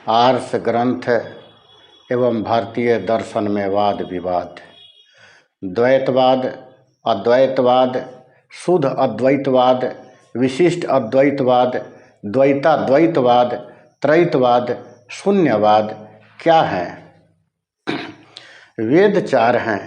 आर्ष ग्रंथ एवं भारतीय दर्शन में वाद विवाद। द्वैतवाद, अद्वैतवाद, शुद्ध अद्वैतवाद, विशिष्ट अद्वैतवाद, द्वैताद्वैतवाद, त्रैतवाद, शून्यवाद क्या है? वेद चार हैं: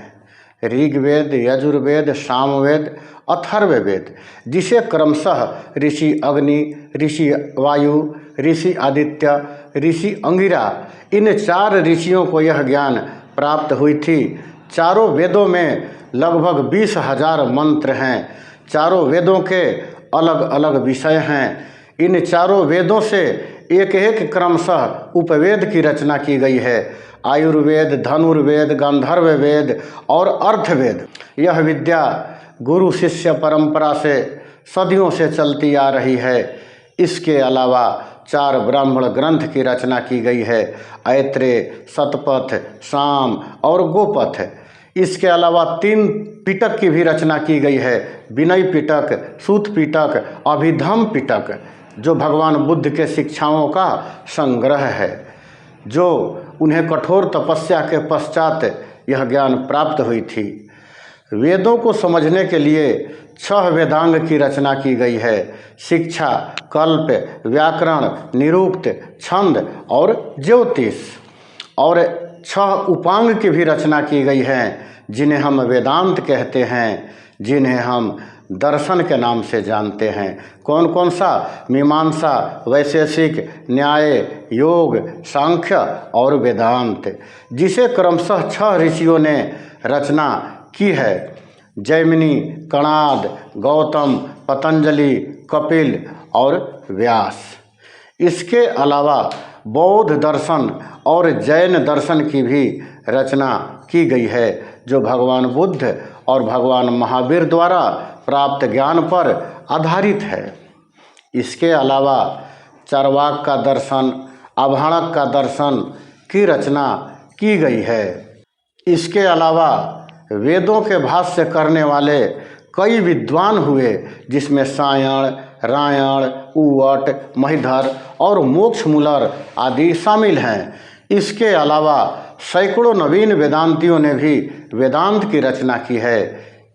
ऋग्वेद, यजुर्वेद, सामवेद, अथर्ववेद, जिसे क्रमशः ऋषि अग्नि, ऋषि वायु, ऋषि आदित्य, ऋषि अंगिरा, इन चार ऋषियों को यह ज्ञान प्राप्त हुई थी। चारों वेदों में लगभग 20,000 मंत्र हैं। चारों वेदों के अलग अलग विषय हैं। इन चारों वेदों से एक एक क्रमशः उपवेद की रचना की गई है: आयुर्वेद, धनुर्वेद, गांधर्व वेद और अर्थवेद। यह विद्या गुरु शिष्य परंपरा से सदियों से चलती आ रही है। इसके अलावा 4 ब्राह्मण ग्रंथ की रचना की गई है: ऐत्रेय, शतपथ, साम और गोपथ। इसके अलावा 3 पिटक की भी रचना की गई है: विनय पिटक, सूत पिटक, अभिधम पिटक, जो भगवान बुद्ध के शिक्षाओं का संग्रह है, जो उन्हें कठोर तपस्या के पश्चात यह ज्ञान प्राप्त हुई थी। वेदों को समझने के लिए 6 वेदांग की रचना की गई है: शिक्षा, कल्प, व्याकरण, निरुक्त, छंद और ज्योतिष। और 6 उपांग की भी रचना की गई है, जिन्हें हम वेदांत कहते हैं, जिन्हें हम दर्शन के नाम से जानते हैं। कौन कौन सा? मीमांसा, वैशेषिक, न्याय, योग, सांख्य और वेदांत, जिसे क्रमशः 6 ऋषियों ने रचना की है: जैमिनी, कणाद, गौतम, पतंजलि, कपिल और व्यास। इसके अलावा बौद्ध दर्शन और जैन दर्शन की भी रचना की गई है, जो भगवान बुद्ध और भगवान महावीर द्वारा प्राप्त ज्ञान पर आधारित है। इसके अलावा चार्वाक का दर्शन, आभाणक का दर्शन की रचना की गई है। इसके अलावा वेदों के भाष्य करने वाले कई विद्वान हुए, जिसमें सायण, रायण, उवट, महिधर और मोक्षमूलर आदि शामिल हैं। इसके अलावा सैकड़ों नवीन वेदांतियों ने भी वेदांत की रचना की है।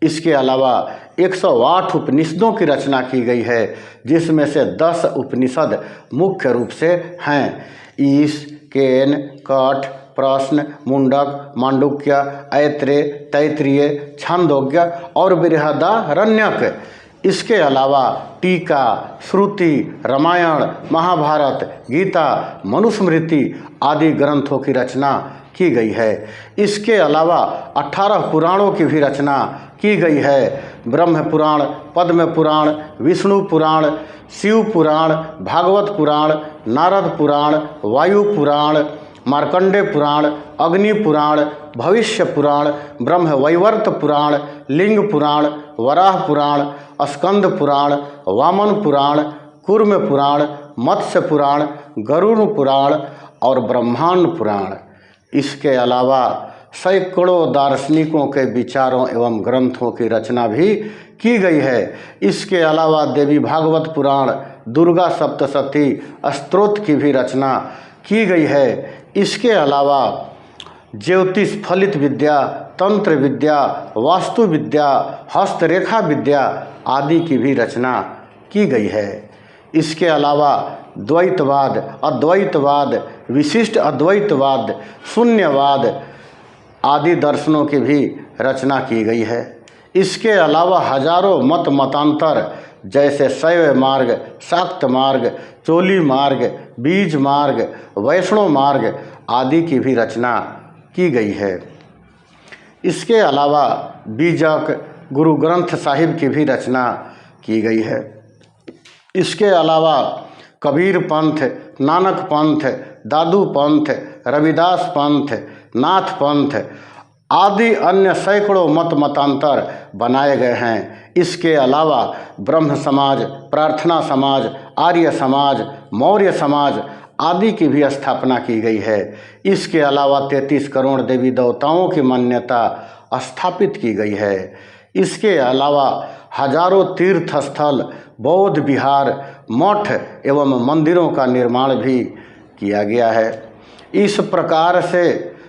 इसके अलावा 108 उपनिषदों की रचना की गई है, जिसमें से 10 उपनिषद मुख्य रूप से हैं: ईश, केन, कठ, प्रश्न, मुंडक, मांडुक्य, ऐत्रेय, तैत्तिरीय, छांदोग्य और बृहदारण्यक। इसके अलावा टीका, श्रुति, रामायण, महाभारत, गीता, मनुस्मृति आदि ग्रंथों की रचना की गई है। इसके अलावा 18 पुराणों की भी रचना की गई है: ब्रह्म पुराण, पद्म पुराण, विष्णु पुराण, शिव पुराण, भागवत पुराण, नारद पुराण, वायु पुराण, मार्कंडे पुराण, अग्नि पुराण, भविष्य पुराण, ब्रह्म वैवर्त पुराण, लिंग पुराण, वराह पुराण, स्कंद पुराण, वामन पुराण, कूर्म पुराण, मत्स्य पुराण, गरुड़ पुराण और ब्रह्मांड पुराण। इसके अलावा सैकड़ों दार्शनिकों के विचारों एवं ग्रंथों की रचना भी की गई है। इसके अलावा देवी भागवत पुराण, दुर्गा सप्तशती स्तोत्र की भी रचना की गई है। इसके अलावा ज्योतिष, फलित विद्या, तंत्र विद्या, वास्तु विद्या, हस्तरेखा विद्या आदि की भी रचना की गई है। इसके अलावा द्वैतवाद, अद्वैतवाद, विशिष्ट अद्वैतवाद, शून्यवाद आदि दर्शनों की भी रचना की गई है। इसके अलावा हजारों मत मतांतर, जैसे शैव मार्ग, शाक्त मार्ग, चोली मार्ग, बीज मार्ग, वैष्णव मार्ग आदि की भी रचना की गई है। इसके अलावा बीजक, गुरु ग्रंथ साहिब की भी रचना की गई है। इसके अलावा कबीर पंथ, नानक पंथ, दादू पंथ, रविदास पंथ, नाथ पंथ आदि अन्य सैकड़ों मत मतांतर बनाए गए हैं। इसके अलावा ब्रह्म समाज, प्रार्थना समाज, आर्य समाज, मौर्य समाज आदि की भी स्थापना की गई है। इसके अलावा 33 करोड़ देवी देवताओं की मान्यता स्थापित की गई है। इसके अलावा हजारों तीर्थ स्थल, बौद्ध विहार, मठ एवं मंदिरों का निर्माण भी किया गया है। इस प्रकार से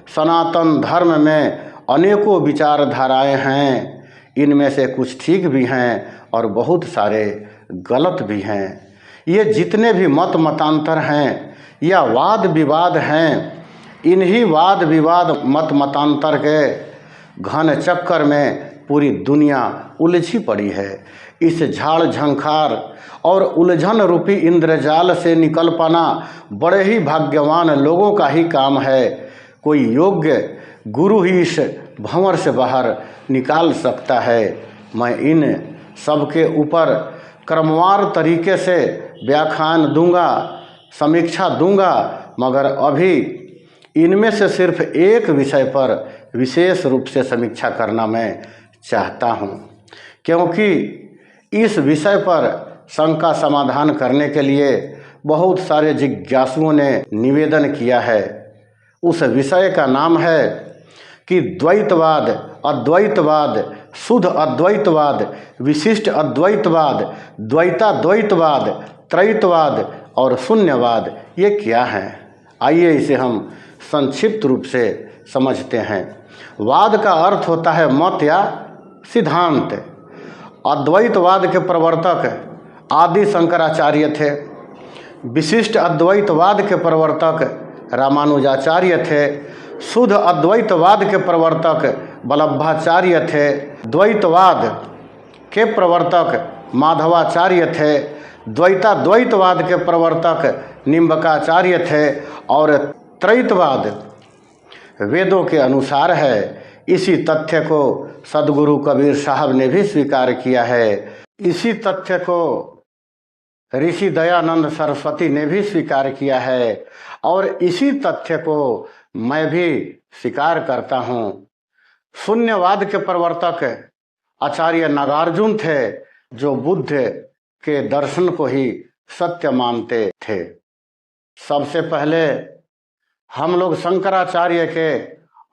सनातन धर्म में अनेकों विचारधाराएं हैं। इनमें से कुछ ठीक भी हैं और बहुत सारे गलत भी हैं। ये जितने भी मत मतांतर हैं या वाद विवाद हैं, इन्हीं वाद विवाद मत मतांतर के घन चक्कर में पूरी दुनिया उलझी पड़ी है। इस झाड़ झंखार और उलझन रूपी इंद्रजाल से निकल पाना बड़े ही भाग्यवान लोगों का ही काम है। कोई योग्य गुरु ही इस भंवर से बाहर निकाल सकता है। मैं इन सबके ऊपर क्रमवार तरीके से व्याख्यान दूंगा, समीक्षा दूंगा, मगर अभी इनमें से सिर्फ एक विषय पर विशेष रूप से समीक्षा करना मैं चाहता हूँ, क्योंकि इस विषय पर शंका समाधान करने के लिए बहुत सारे जिज्ञासुओं ने निवेदन किया है। उस विषय का नाम है कि द्वैतवाद, अद्वैतवाद, शुद्ध अद्वैतवाद, विशिष्ट अद्वैतवाद, द्वैताद्वैतवाद, त्रैतवाद और शून्यवाद ये क्या है। आइए इसे हम संक्षिप्त रूप से समझते हैं। वाद का अर्थ होता है मत या सिद्धांत। अद्वैतवाद के प्रवर्तक आदि शंकराचार्य थे। विशिष्ट अद्वैतवाद के प्रवर्तक रामानुजाचार्य थे। शुद्ध अद्वैतवाद के प्रवर्तक वल्लभाचार्य थे। द्वैतवाद के प्रवर्तक माधवाचार्य थे। द्वैताद्वैतवाद के प्रवर्तक निम्बकाचार्य थे। और त्रैतवाद वेदों के अनुसार है। इसी तथ्य को सदगुरु कबीर साहब ने भी स्वीकार किया है। इसी तथ्य को ऋषि दयानंद सरस्वती ने भी स्वीकार किया है और इसी तथ्य को मैं भी स्वीकार करता हूँ। शून्यवाद के प्रवर्तक आचार्य नागार्जुन थे, जो बुद्ध के दर्शन को ही सत्य मानते थे। सबसे पहले हम लोग शंकराचार्य के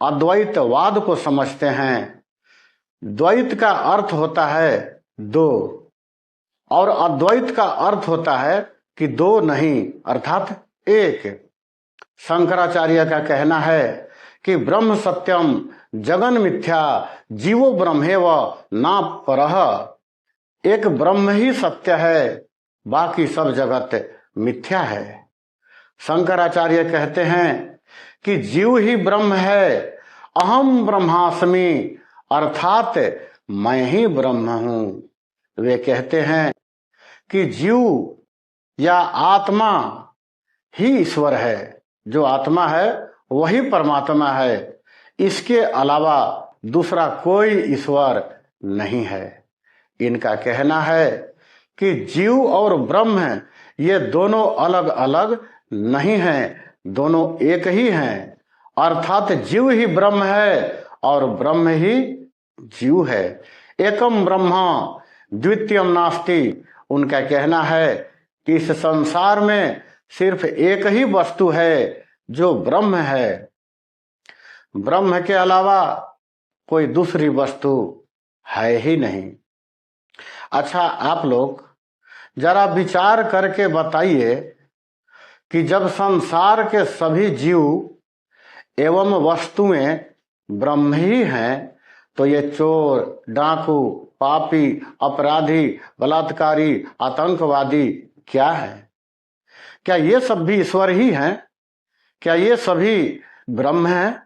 अद्वैतवाद को समझते हैं। द्वैत का अर्थ होता है दो और अद्वैत का अर्थ होता है कि दो नहीं अर्थात एक। शंकराचार्य का कहना है कि ब्रह्म सत्यम जगन मिथ्या जीवो ब्रह्मेव ना परः। एक ब्रह्म ही सत्य है, बाकी सब जगत मिथ्या है। शंकराचार्य कहते हैं कि जीव ही ब्रह्म है, अहम ब्रह्मास्मि अर्थात मैं ही ब्रह्म हूँ। वे कहते हैं कि जीव या आत्मा ही ईश्वर है। जो आत्मा है वही परमात्मा है। इसके अलावा दूसरा कोई ईश्वर नहीं है। इनका कहना है कि जीव और ब्रह्म ये दोनों अलग अलग नहीं हैं, दोनों एक ही हैं। अर्थात जीव ही ब्रह्म है और ब्रह्म ही जीव है। एकम ब्रह्मा द्वितीयम नास्ति। उनका कहना है कि इस संसार में सिर्फ एक ही वस्तु है जो ब्रह्म है। ब्रह्म के अलावा कोई दूसरी वस्तु है ही नहीं। अच्छा, आप लोग जरा विचार करके बताइए कि जब संसार के सभी जीव एवं वस्तुएं ब्रह्म ही हैं, तो ये चोर, डाकू, पापी, अपराधी, बलात्कारी, आतंकवादी क्या है? क्या ये सब भी ईश्वर ही हैं? क्या ये सभी ब्रह्म हैं?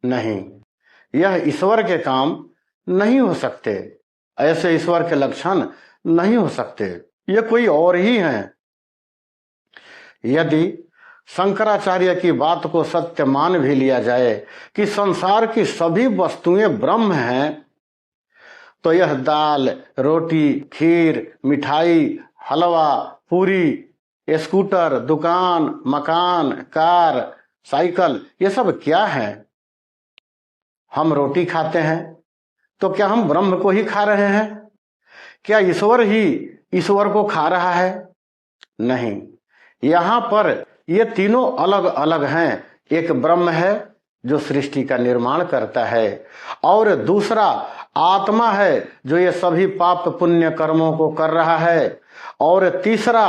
नहीं, यह ईश्वर के काम नहीं हो सकते। ऐसे ईश्वर के लक्षण नहीं हो सकते। ये कोई और ही हैं। यदि शंकराचार्य की बात को सत्य मान भी लिया जाए कि संसार की सभी वस्तुएं ब्रह्म हैं, तो यह दाल, रोटी, खीर, मिठाई, हलवा, पूरी, स्कूटर, दुकान, मकान, कार, साइकिल, ये सब क्या है? हम रोटी खाते हैं तो क्या हम ब्रह्म को ही खा रहे हैं? क्या ईश्वर ही ईश्वर को खा रहा है? नहीं, यहाँ पर ये तीनों अलग अलग हैं। एक ब्रह्म है जो सृष्टि का निर्माण करता है, और दूसरा आत्मा है जो ये सभी पाप पुण्य कर्मों को कर रहा है, और तीसरा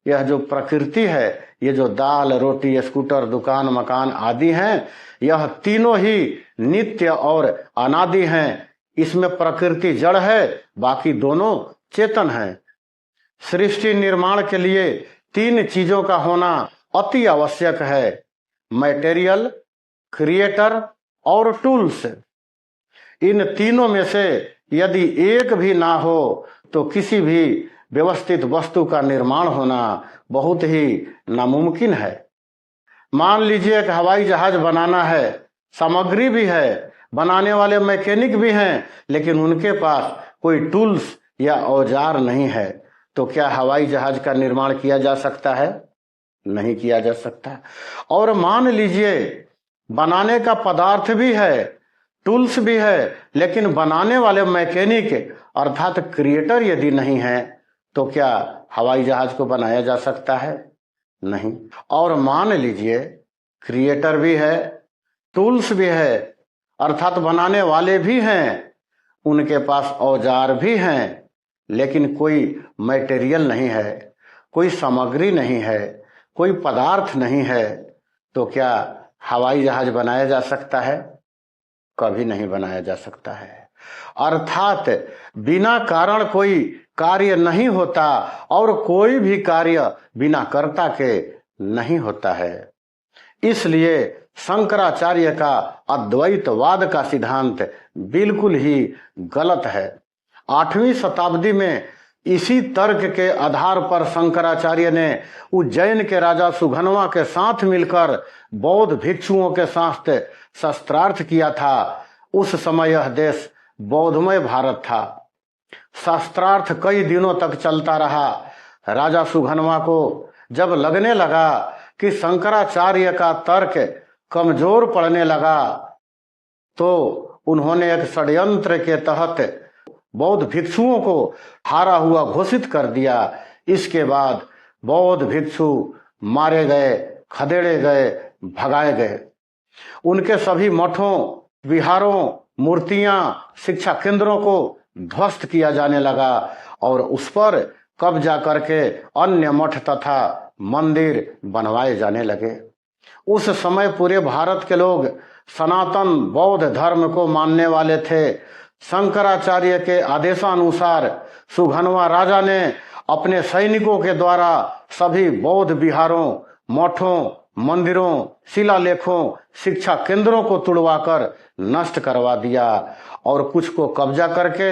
यह जो प्रकृति है, ये जो दाल रोटी स्कूटर दुकान मकान आदि हैं, यह तीनों ही नित्य और अनादि हैं। इसमें प्रकृति जड़ है, बाकी दोनों चेतन हैं। सृष्टि निर्माण के लिए तीन चीजों का होना अति आवश्यक है, मटेरियल, क्रिएटर और टूल्स। इन तीनों में से यदि एक भी ना हो तो किसी भी व्यवस्थित वस्तु का निर्माण होना बहुत ही नामुमकिन है। मान लीजिए एक हवाई जहाज बनाना है, सामग्री भी है, बनाने वाले मैकेनिक भी हैं, लेकिन उनके पास कोई टूल्स या औजार नहीं है, तो क्या हवाई जहाज का निर्माण किया जा सकता है? नहीं किया जा सकता। और मान लीजिए बनाने का पदार्थ भी है, टूल्स भी है, लेकिन बनाने वाले मैकेनिक अर्थात क्रिएटर यदि नहीं है, तो क्या हवाई जहाज को बनाया जा सकता है? नहीं। और मान लीजिए क्रिएटर भी है, टूल्स भी है, अर्थात बनाने वाले भी हैं, उनके पास औजार भी हैं, लेकिन कोई मटेरियल नहीं है, कोई सामग्री नहीं है, कोई पदार्थ नहीं है, तो क्या हवाई जहाज बनाया जा सकता है? कभी नहीं बनाया जा सकता है। अर्थात बिना कारण कोई कार्य नहीं होता और कोई भी कार्य बिना कर्ता के नहीं होता है। इसलिए शंकराचार्य का अद्वैतवाद का सिद्धांत बिल्कुल ही गलत है। 8वीं शताब्दी में इसी तर्क के आधार पर शंकराचार्य ने उज्जैन के राजा सुघनवा के साथ मिलकर बौद्ध भिक्षुओं के साथ शस्त्रार्थ किया था। उस समय यह देश बौद्धमय भारत था। शस्त्रार्थ कई दिनों तक चलता रहा। राजा सुघनवा को जब लगने लगा कि शंकराचार्य का तर्क कमजोर पड़ने लगा, तो उन्होंने एक षड्यंत्र के तहत बौद्ध भिक्षुओं को हारा हुआ घोषित कर दिया। इसके बाद बौद्ध भिक्षु मारे गए, खदेड़े गए, भगाए गए। उनके सभी मठों, विहारों, मूर्तियां, शिक्षा केंद्रों को ध्वस्त किया जाने लगा और उस पर कब्जा करके अन्य मठ तथा मंदिर बनवाए जाने लगे। उस समय पूरे भारत के लोग सनातन बौद्ध धर्म को मानने वाले थे। शंकराचार्य के आदेशानुसार सुघनवा राजा ने अपने सैनिकों के द्वारा सभी बौद्ध विहारों, मठों, मंदिरों, शिलालेखों, शिक्षा केंद्रों को तुड़वाकर नष्ट करवा दिया और कुछ को कब्जा करके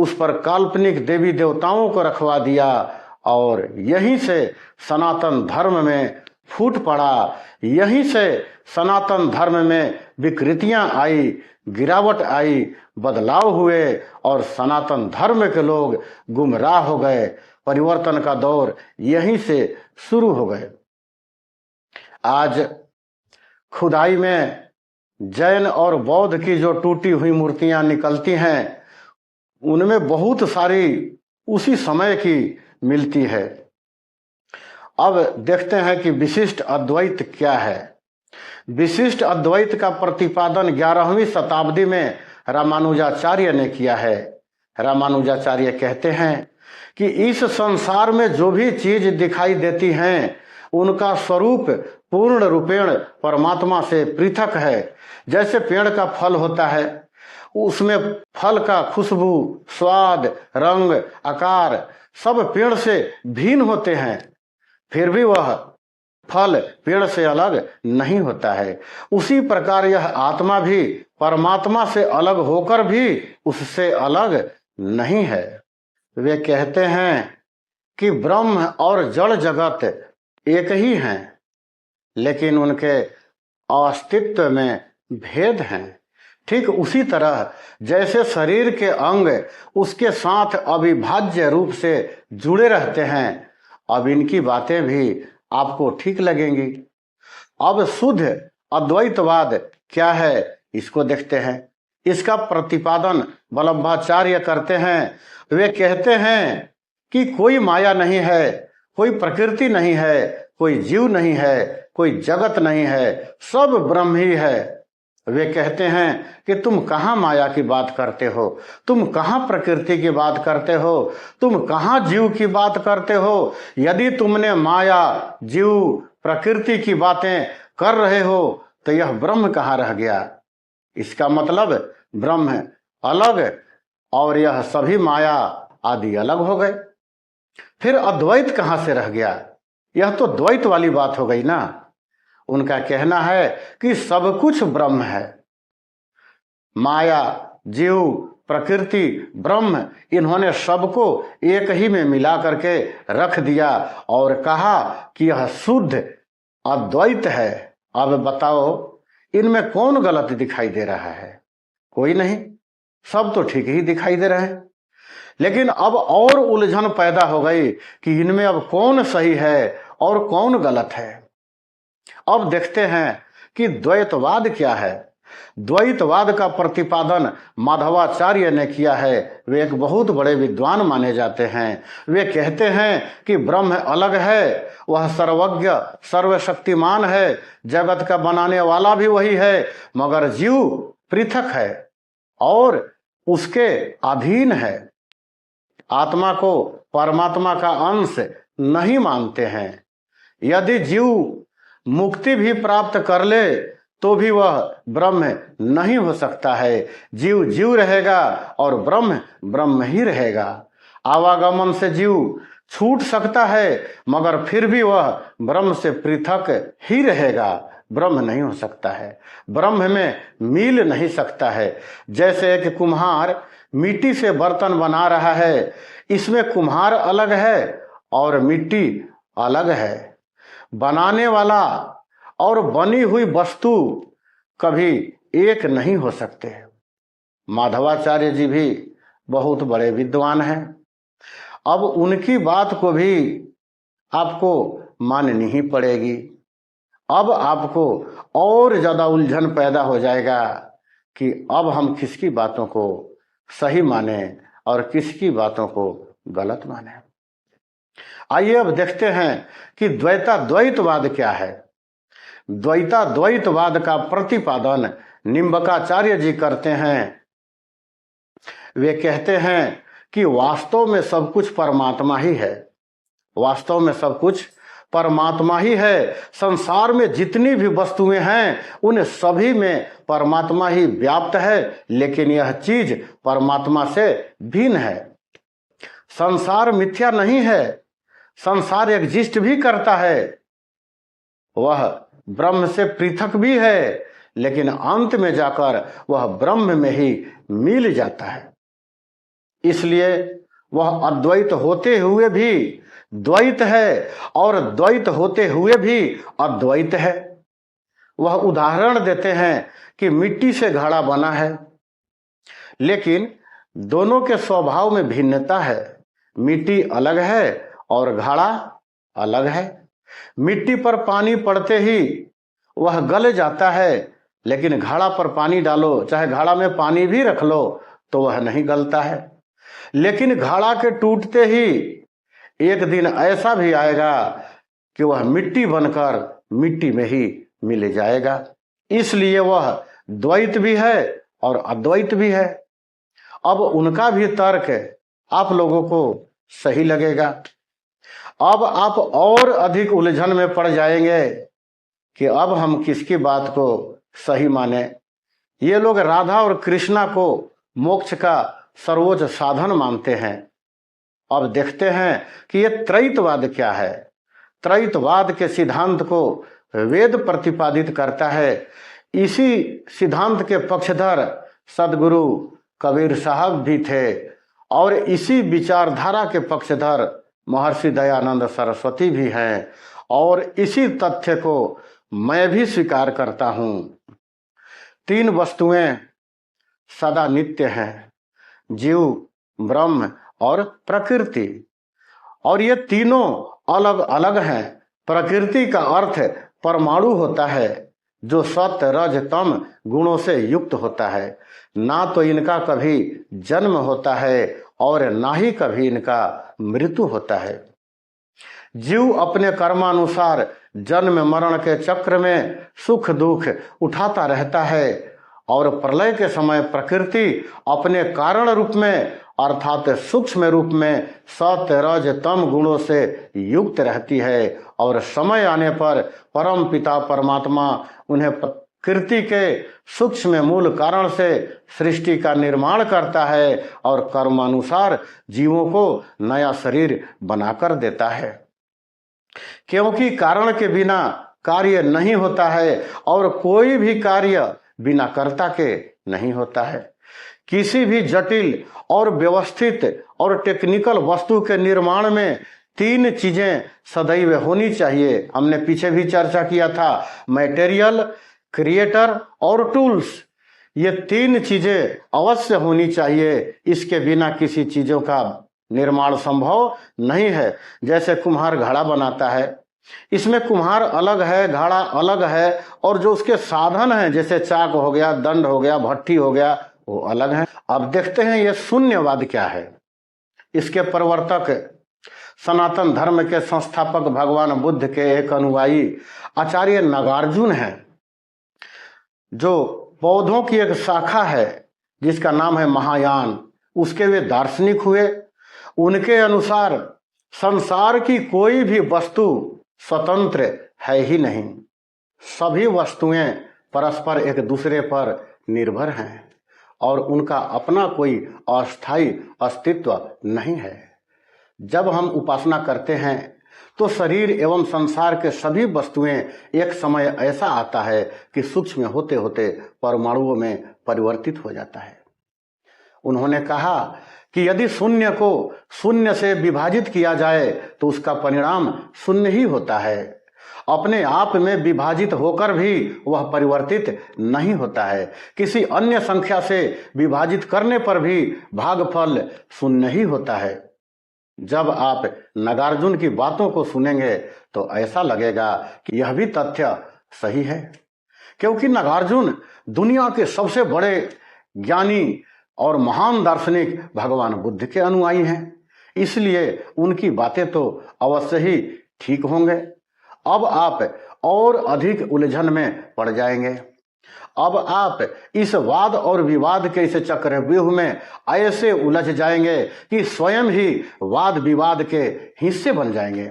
उस पर काल्पनिक देवी देवताओं को रखवा दिया और यहीं से सनातन धर्म में फूट पड़ा। यहीं से सनातन धर्म में विकृतियां आई, गिरावट आई, बदलाव हुए और सनातन धर्म के लोग गुमराह हो गए। परिवर्तन का दौर यहीं से शुरू हो गए। आज खुदाई में जैन और बौद्ध की जो टूटी हुई मूर्तियां निकलती हैं, उनमें बहुत सारी उसी समय की मिलती है। अब देखते हैं कि विशिष्ट अद्वैत क्या है। विशिष्ट अद्वैत का प्रतिपादन 11वीं शताब्दी में रामानुजाचार्य ने किया है। रामानुजाचार्य कहते हैं कि इस संसार में जो भी चीज दिखाई देती हैं, उनका स्वरूप पूर्ण रूपेण परमात्मा से पृथक है। जैसे पेड़ का फल होता है, उसमें फल का खुशबू, स्वाद, रंग, आकार सब पेड़ से भिन्न होते हैं, फिर भी वह फल पेड़ से अलग नहीं होता है। उसी प्रकार यह आत्मा भी परमात्मा से अलग होकर भी उससे अलग नहीं है। वे कहते हैं कि ब्रह्म और जड़ जगत एक ही हैं, लेकिन उनके अस्तित्व में भेद हैं। ठीक उसी तरह जैसे शरीर के अंग उसके साथ अविभाज्य रूप से जुड़े रहते हैं, अब इनकी बातें भी आपको ठीक लगेंगी। अब शुद्ध अद्वैतवाद क्या है, इसको देखते हैं। इसका प्रतिपादन वल्लभाचार्य करते हैं। वे कहते हैं कि कोई माया नहीं है, कोई प्रकृति नहीं है, कोई जीव नहीं है, कोई जगत नहीं है, सब ब्रह्म ही है। वे कहते हैं कि तुम कहाँ माया की बात करते हो, तुम कहाँ प्रकृति की बात करते हो, तुम कहाँ जीव की बात करते हो। यदि तुमने माया, जीव, प्रकृति की बातें कर रहे हो तो यह ब्रह्म कहाँ रह गया। इसका मतलब ब्रह्म अलग और यह सभी माया आदि अलग हो गए। फिर अद्वैत कहाँ से रह गया। यह तो द्वैत वाली बात हो गई ना। उनका कहना है कि सब कुछ ब्रह्म है। माया, जीव, प्रकृति, ब्रह्म, इन्होंने सबको एक ही में मिला करके रख दिया और कहा कि यह शुद्ध अद्वैत है। अब बताओ इनमें कौन गलत दिखाई दे रहा है। कोई नहीं, सब तो ठीक ही दिखाई दे रहे हैं। लेकिन अब और उलझन पैदा हो गई कि इनमें अब कौन सही है और कौन गलत है। अब देखते हैं कि द्वैतवाद क्या है। द्वैतवाद का प्रतिपादन माधवाचार्य ने किया है। वे एक बहुत बड़े विद्वान माने जाते हैं। वे कहते हैं कि ब्रह्म अलग है, वह सर्वज्ञ सर्वशक्तिमान है, जगत का बनाने वाला भी वही है, मगर जीव पृथक है और उसके अधीन है। आत्मा को परमात्मा का अंश नहीं मानते हैं। यदि जीव मुक्ति भी प्राप्त कर ले तो भी वह ब्रह्म नहीं हो सकता है। जीव जीव रहेगा और ब्रह्म ब्रह्म ही रहेगा। आवागमन से जीव छूट सकता है मगर फिर भी वह ब्रह्म से पृथक ही रहेगा, ब्रह्म नहीं हो सकता है, ब्रह्म में मिल नहीं सकता है। जैसे एक कुम्हार मिट्टी से बर्तन बना रहा है, इसमें कुम्हार अलग है और मिट्टी अलग है। बनाने वाला और बनी हुई वस्तु कभी एक नहीं हो सकते। माधवाचार्य जी भी बहुत बड़े विद्वान हैं। अब उनकी बात को भी आपको माननी ही पड़ेगी। अब आपको और ज्यादा उलझन पैदा हो जाएगा कि अब हम किसकी बातों को सही माने और किसकी बातों को गलत माने। आइए अब देखते हैं कि द्वैतवाद क्या है। द्वैतवाद का प्रतिपादन निम्बकाचार्य जी करते हैं। वे कहते हैं कि वास्तव में सब कुछ परमात्मा ही है। वास्तव में सब कुछ परमात्मा ही है। संसार में जितनी भी वस्तुएं हैं उन सभी में परमात्मा ही व्याप्त है, लेकिन यह चीज परमात्मा से भिन्न है। संसार मिथ्या नहीं है, संसार एग्जिस्ट भी करता है, वह ब्रह्म से पृथक भी है, लेकिन अंत में जाकर वह ब्रह्म में ही मिल जाता है। इसलिए वह अद्वैत होते हुए भी द्वैत है और द्वैत होते हुए भी अद्वैत है। वह उदाहरण देते हैं कि मिट्टी से घड़ा बना है, लेकिन दोनों के स्वभाव में भिन्नता है। मिट्टी अलग है और घड़ा अलग है। मिट्टी पर पानी पड़ते ही वह गल जाता है, लेकिन घड़ा पर पानी डालो, चाहे घड़ा में पानी भी रख लो तो वह नहीं गलता है। लेकिन घड़ा के टूटते ही एक दिन ऐसा भी आएगा कि वह मिट्टी बनकर मिट्टी में ही मिल जाएगा। इसलिए वह द्वैत भी है और अद्वैत भी है। अब उनका भी तर्क आप लोगों को सही लगेगा। अब आप और अधिक उलझन में पड़ जाएंगे कि अब हम किसकी बात को सही माने। ये लोग राधा और कृष्णा को मोक्ष का सर्वोच्च साधन मानते हैं। अब देखते हैं कि ये त्रैतवाद क्या है। त्रैतवाद के सिद्धांत को वेद प्रतिपादित करता है। इसी सिद्धांत के पक्षधर सदगुरु कबीर साहब भी थे और इसी विचारधारा के पक्षधर महर्षि दयानंद सरस्वती भी हैं, और इसी तथ्य को मैं भी स्वीकार करता हूँ। तीन वस्तुएं सदा नित्य हैं, जीव, ब्रह्म और प्रकृति, और ये तीनों अलग अलग हैं। प्रकृति का अर्थ परमाणु होता है जो सत्य रज तम गुणों से युक्त होता है। ना तो इनका कभी जन्म होता है और ना ही कभी इनका मृत्यु होता है। जीव अपने कर्मानुसार जन्म मरण के चक्र में सुख दुख उठाता रहता है और प्रलय के समय प्रकृति अपने कारण रूप में अर्थात सूक्ष्म रूप में सत्य रज तम गुणों से युक्त रहती है और समय आने पर परम पिता परमात्मा उन्हें प्रकृति के सूक्ष्म मूल कारण से सृष्टि का निर्माण करता है और कर्मानुसार जीवों को नया शरीर बनाकर देता है। क्योंकि कारण के बिना कार्य नहीं होता है और कोई भी कार्य बिना कर्ता के नहीं होता है। किसी भी जटिल और व्यवस्थित और टेक्निकल वस्तु के निर्माण में तीन चीजें सदैव होनी चाहिए। हमने पीछे भी चर्चा किया था, मटेरियल, क्रिएटर और टूल्स। ये तीन चीजें अवश्य होनी चाहिए, इसके बिना किसी चीजों का निर्माण संभव नहीं है। जैसे कुम्हार घड़ा बनाता है, इसमें कुम्हार अलग है, घड़ा अलग है, और जो उसके साधन हैं जैसे चाक हो गया, दंड हो गया, भट्ठी हो गया, वो अलग है। अब देखते हैं ये शून्यवाद क्या है। इसके प्रवर्तक सनातन धर्म के संस्थापक भगवान बुद्ध के एक अनुयायी आचार्य नागार्जुन हैं, जो बौद्धों की एक शाखा है जिसका नाम है महायान। उसके वे दार्शनिक हुए। उनके अनुसार संसार की कोई भी वस्तु स्वतंत्र है ही नहीं, सभी वस्तुएं परस्पर एक दूसरे पर निर्भर हैं और उनका अपना कोई अस्थायी अस्तित्व नहीं है। जब हम उपासना करते हैं तो शरीर एवं संसार के सभी वस्तुएं एक समय ऐसा आता है कि सूक्ष्म होते होते परमाणुओं में परिवर्तित हो जाता है। उन्होंने कहा कि यदि शून्य को शून्य से विभाजित किया जाए तो उसका परिणाम शून्य ही होता है। अपने आप में विभाजित होकर भी वह परिवर्तित नहीं होता है। किसी अन्य संख्या से विभाजित करने पर भी भागफल शून्य ही होता है। जब आप नागार्जुन की बातों को सुनेंगे तो ऐसा लगेगा कि यह भी तथ्य सही है, क्योंकि नागार्जुन दुनिया के सबसे बड़े ज्ञानी और महान दार्शनिक भगवान बुद्ध के अनुयायी हैं, इसलिए उनकी बातें तो अवश्य ही ठीक होंगे। अब आप और अधिक उलझन में पड़ जाएंगे। अब आप इस वाद और विवाद के इस चक्रव्यूह में ऐसे उलझ जाएंगे कि स्वयं ही वाद विवाद के हिस्से बन जाएंगे।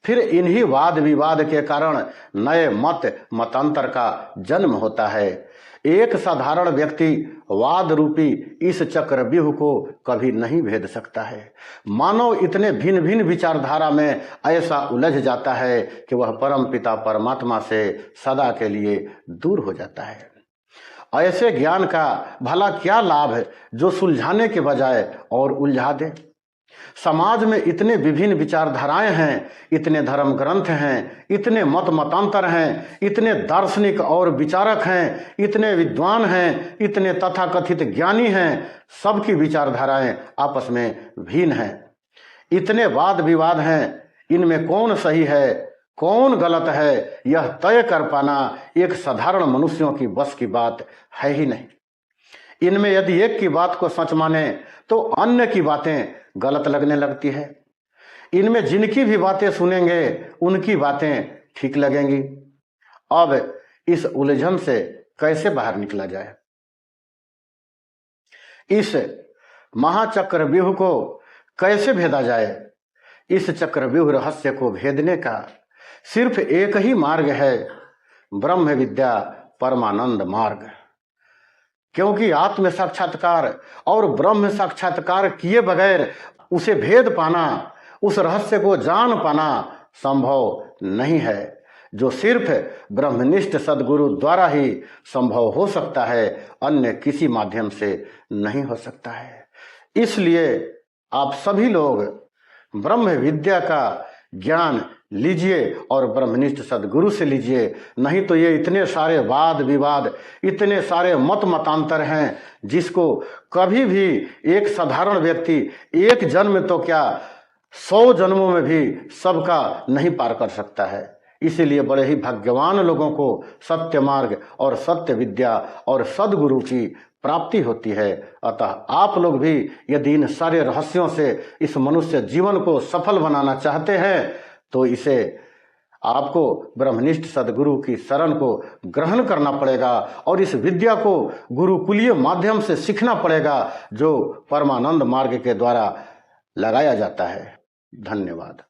फिर इन्हीं वाद विवाद के कारण नए मतांतर का जन्म होता है। एक साधारण व्यक्ति वाद रूपी इस चक्रव्यूह को कभी नहीं भेद सकता है। मानव इतने भिन्न भिन्न विचारधारा में ऐसा उलझ जाता है कि वह परम पिता परमात्मा से सदा के लिए दूर हो जाता है। ऐसे ज्ञान का भला क्या लाभ है जो सुलझाने के बजाय और उलझा दे। समाज में इतने विभिन्न विचारधाराएं हैं, इतने धर्म ग्रंथ हैं, इतने मतांतर हैं, इतने दार्शनिक और विचारक हैं, इतने विद्वान हैं, इतने तथाकथित ज्ञानी हैं, सबकी विचारधाराएं आपस में भिन्न हैं। इतने वाद विवाद हैं, इनमें कौन सही है कौन गलत है यह तय कर पाना एक साधारण मनुष्यों की बस की बात है ही नहीं। इनमें यदि एक की बात को सच माने तो अन्य की बातें गलत लगने लगती है। इनमें जिनकी भी बातें सुनेंगे उनकी बातें ठीक लगेंगी। अब इस उलझन से कैसे बाहर निकला जाए? इस महाचक्रव्यूह को कैसे भेदा जाए? इस चक्रव्यूह रहस्य को भेदने का सिर्फ एक ही मार्ग है, ब्रह्म विद्या परमानंद मार्ग। क्योंकि आत्म साक्षात्कार और ब्रह्म साक्षात्कार किए बगैर उसे भेद पाना, उस रहस्य को जान पाना संभव नहीं है, जो सिर्फ ब्रह्मनिष्ठ सद्गुरु द्वारा ही संभव हो सकता है, अन्य किसी माध्यम से नहीं हो सकता है। इसलिए आप सभी लोग ब्रह्म विद्या का ज्ञान लीजिए और ब्रह्मनिष्ठ सद्गुरु से लीजिए, नहीं तो ये इतने सारे वाद विवाद, इतने सारे मतांतर हैं जिसको कभी भी एक साधारण व्यक्ति एक जन्म तो क्या 100 जन्मों में भी सबका नहीं पार कर सकता है। इसीलिए बड़े ही भाग्यवान लोगों को सत्य मार्ग और सत्य विद्या और सद्गुरु की प्राप्ति होती है। अतः आप लोग भी यदि इन सारे रहस्यों से इस मनुष्य जीवन को सफल बनाना चाहते हैं तो इसे आपको ब्रह्मनिष्ठ सदगुरु की शरण को ग्रहण करना पड़ेगा और इस विद्या को गुरुकुलीय माध्यम से सीखना पड़ेगा, जो परमानंद मार्ग के द्वारा लगाया जाता है। धन्यवाद।